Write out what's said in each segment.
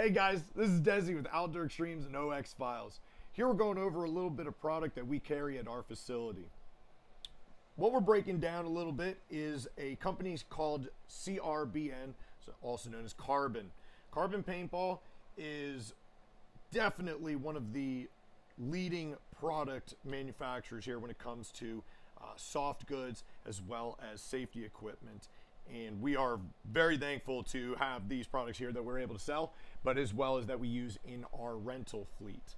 Hey guys, this is Dezi with Outdoor Extremes and OX Files. Here we're going over a little bit of product that we carry at our facility. What we're breaking down a little bit is a company called CRBN, also known as Carbon. Carbon paintball is definitely one of the leading product manufacturers here when it comes to soft goods as well as safety equipment. And we are very thankful to have these products here that we're able to sell, but as well as that we use in our rental fleet.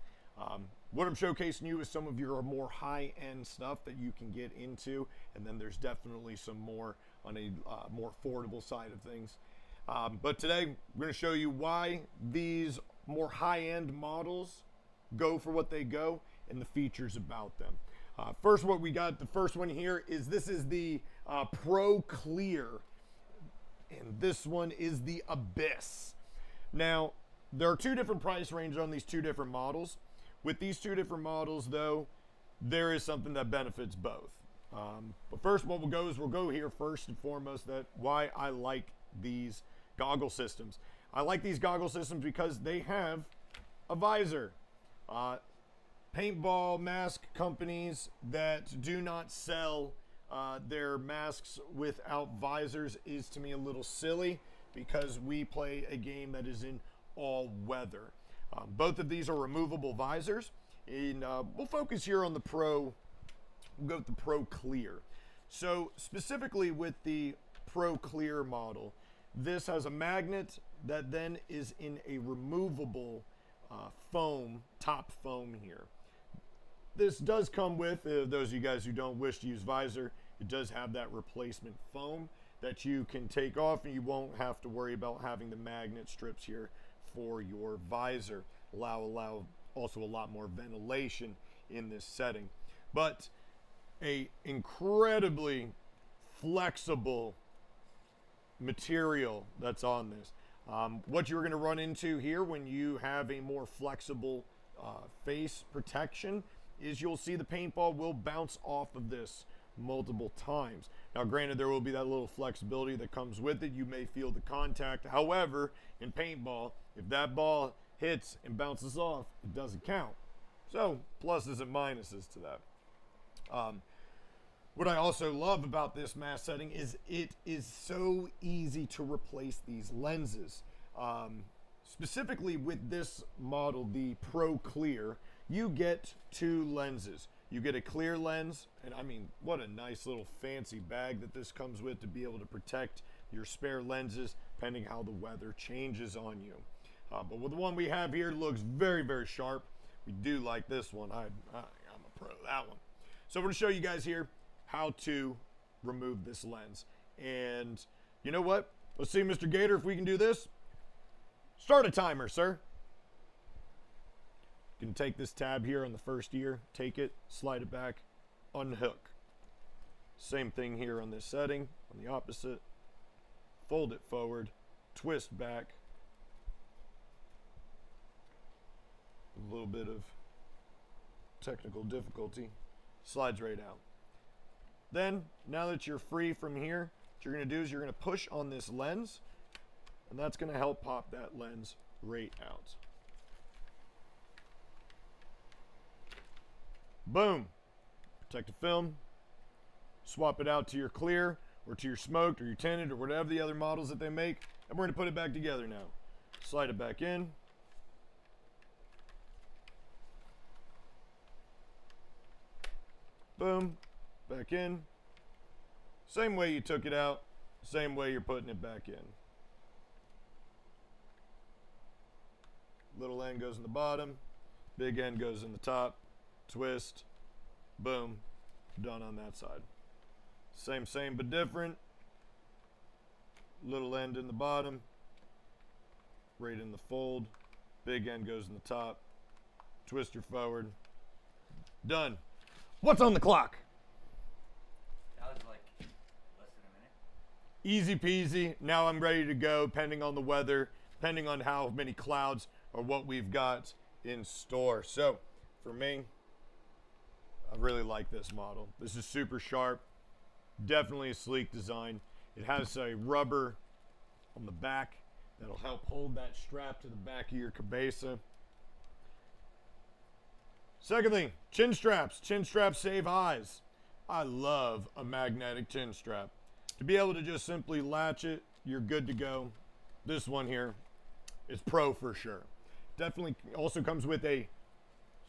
What I'm showcasing you is some of your more high-end stuff that you can get into, and then there's definitely some more on a more affordable side of things. But today, we're going to show you why these more high-end models go for what they go and the features about them. First, what we got, the first one here is this is the Pro Clear, and this one is the Abyss. Now, there are two different price ranges on these two different models. With these two different models, though, there is something that benefits both. But first, what we'll go is we'll go here first and foremost that why I like these goggle systems. I like these goggle systems because they have a visor. Paintball mask companies that do not sell their masks without visors is to me a little silly because we play a game that is in all weather. Both of these are removable visors, and we'll focus here on the Pro. We'll go with the Pro Clear. So specifically with the Pro Clear model, this has a magnet that then is in a removable foam, top foam here. This does come with, those of you guys who don't wish to use visor, it does have that replacement foam that you can take off, and you won't have to worry about having the magnet strips here for your visor. Allow also a lot more ventilation in this setting. But a incredibly flexible material that's on this. What you're going to run into here when you have a more flexible face protection is you'll see the paintball will bounce off of this multiple times. Now granted, there will be that little flexibility that comes with it. You may feel the contact. However, in paintball, if that ball hits and bounces off, it doesn't count. So pluses and minuses to that. What I also love about this mask setting is it is so easy to replace these lenses. Specifically with this model, the Pro Clear, you get two lenses. You get a clear lens, and I mean, what a nice little fancy bag that this comes with to be able to protect your spare lenses depending how the weather changes on you. But with the one we have here, it looks very, very sharp. We do like this one. I'm a pro of that one. So we're going to show you guys here how to remove this lens. And you know what? Let's see, Mr. Gator, if we can do this. Start a timer, sir. You can take this tab here on the first ear, take it, slide it back, unhook. Same thing here on this setting, on the opposite. Fold it forward, twist back. A little bit of technical difficulty. Slides right out. Then, now that you're free from here, what you're going to do is you're going to push on this lens, and that's going to help pop that lens right out. Boom. Protective film. Swap it out to your clear or to your smoked or your tinted or whatever the other models that they make, and we're going to put it back together now. Slide it back in. Boom. Back in. Same way you took it out, same way you're putting it back in. Little end goes in the bottom, big end goes in the top, twist, boom, done on that side. Same but different. Little end in the bottom, right in the fold, big end goes in the top, twister forward, done. What's on the clock? That was like less than a minute. Easy peasy. Now I'm ready to go, depending on the weather, depending on how many clouds or what we've got in store. So for me, I really like this model. This is super sharp, definitely a sleek design. It has a rubber on the back That'll help hold that strap to the back of your cabeza. Second thing, chin straps. Chin straps save eyes. I love a magnetic chin strap. To be able to just simply latch it, you're good to go. This one here is pro for sure. Definitely also comes with a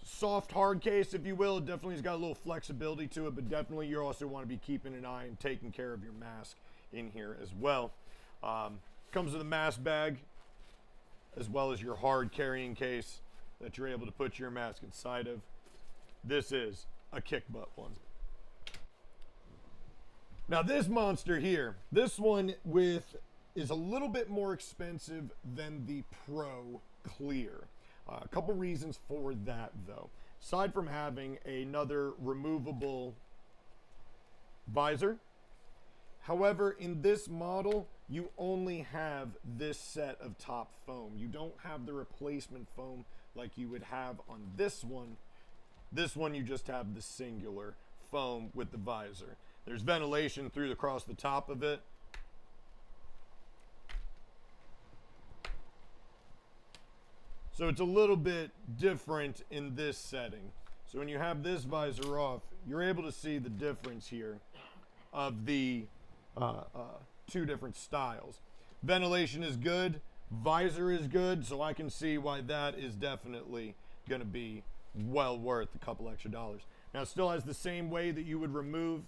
soft hard case, if you will. It definitely has got a little flexibility to it, but definitely you also want to be keeping an eye and taking care of your mask in here as well. Comes with a mask bag as well as your hard carrying case that you're able to put your mask inside of. This is a kick butt one. Now this monster here, this one is a little bit more expensive than the Pro Clear. A couple reasons for that though. Aside from having another removable visor, however, in this model, you only have this set of top foam. You don't have the replacement foam like you would have on this one. This one, you just have the singular foam with the visor. There's ventilation across the top of it. So it's a little bit different in this setting. So when you have this visor off, you're able to see the difference here of the two different styles. Ventilation is good, visor is good, so I can see why that is definitely going to be well worth a couple extra dollars. Now it still has the same way that you would remove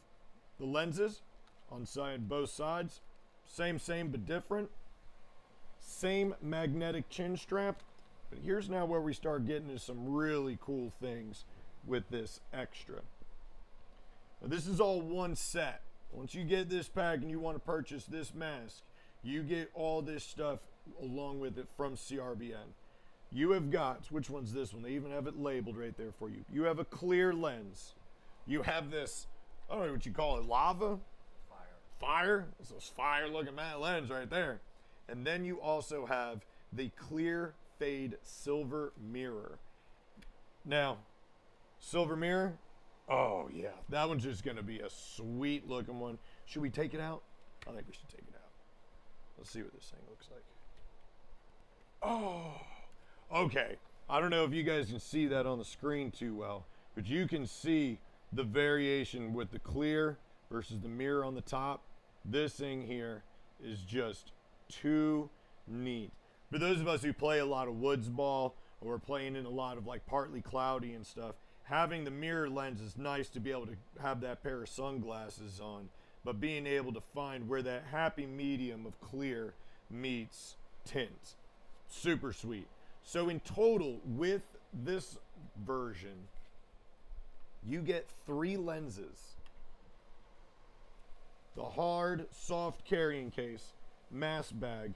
the lenses on both sides. Same but different. Same magnetic chin strap. But here's now where we start getting into some really cool things with this extra. Now this is all one set. Once you get this pack and you want to purchase this mask, you get all this stuff along with it from CRBN. You have got, which one's this one? They even have it labeled right there for you. You have a clear lens. You have this, I don't know what you call it, lava? Fire? It's this fire looking lens right there. And then you also have the clear fade silver mirror. Now, silver mirror, oh yeah, that one's just gonna be a sweet looking one. Should we take it out? I think we should take it out. Let's see what this thing looks like. Oh, okay. I don't know if you guys can see that on the screen too well, but you can see the variation with the clear versus the mirror on the top. This thing here is just too neat. For those of us who play a lot of woods ball or we're playing in a lot of like partly cloudy and stuff, having the mirror lens is nice to be able to have that pair of sunglasses on, but being able to find where that happy medium of clear meets tint. Super sweet. So in total, with this version, you get 3 lenses. The hard, soft carrying case, mask bag.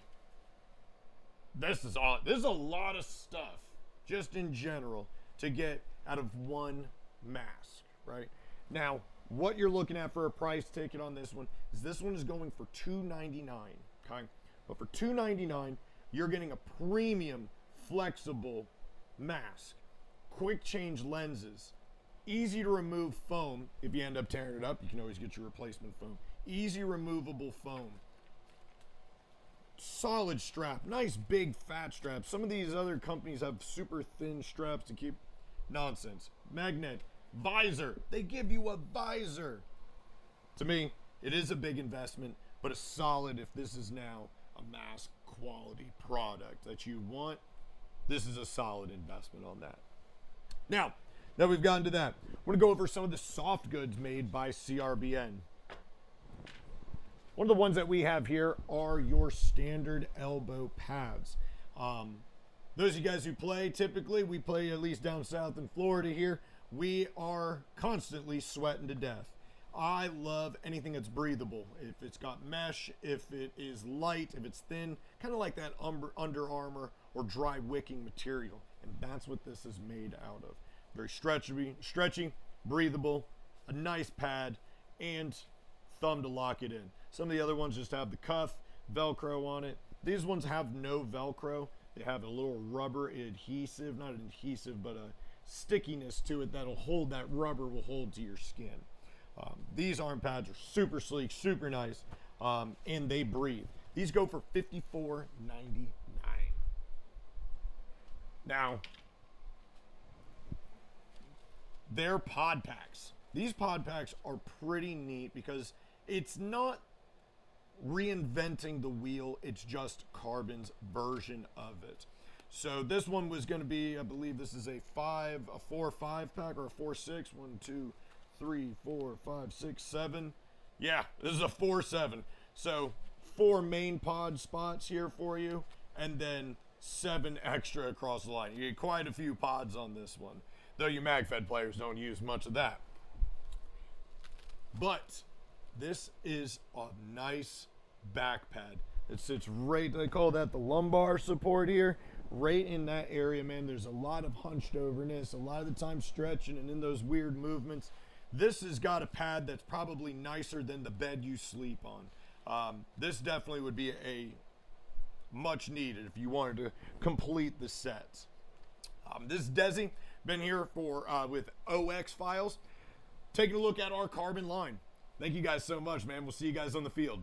This is a lot of stuff, just in general, to get out of one mask, right? Now, what you're looking at for a price ticket on this one is going for $299, okay? But for $299, you're getting a premium, flexible mask, quick change lenses, easy to remove foam. If you end up tearing it up, you can always get your replacement foam. Easy removable foam. Solid strap, nice big fat strap. Some of these other companies have super thin straps to keep. Nonsense. Magnet, visor, they give you a visor. To me, it is a big investment, but a solid, if this is now a mask quality product that you want, this is a solid investment on that. Now that we've gotten to that, we're gonna go over some of the soft goods made by CRBN. One of the ones that we have here are your standard elbow pads. Those of you guys who play, typically, we play at least down south in Florida here, we are constantly sweating to death. I love anything that's breathable. If it's got mesh, if it is light, if it's thin, kind of like that Under Armour or dry wicking material. And that's what this is made out of. Very stretchy, breathable, a nice pad, and thumb to lock it in. Some of the other ones just have the cuff, Velcro on it. These ones have no Velcro. They have a little rubber adhesive, not an adhesive, but a stickiness to it that'll hold, that rubber will hold to your skin. These arm pads are super sleek, super nice, and they breathe. These go for $54.99. Now, they're pod packs. These pod packs are pretty neat because it's not reinventing the wheel, it's just Carbon's version of it. So this one was going to be, I believe this is a 4-5 pack or a 4-6. 1, 2, 3, 4, 5, 6, 7. Yeah, this is a 4-7. So 4 main pod spots here for you, and then 7 extra across the line. You get quite a few pods on this one, though you MagFed players don't use much of that. But this is a nice back pad. It sits right, they call that the lumbar support here, right in that area, man. There's a lot of hunched overness, a lot of the time stretching and in those weird movements. This has got a pad that's probably nicer than the bed you sleep on. This definitely would be a much needed if you wanted to complete the sets. This is Dezi, been here for with OXFiles, taking a look at our Carbon line. Thank you guys so much, man. We'll see you guys on the field.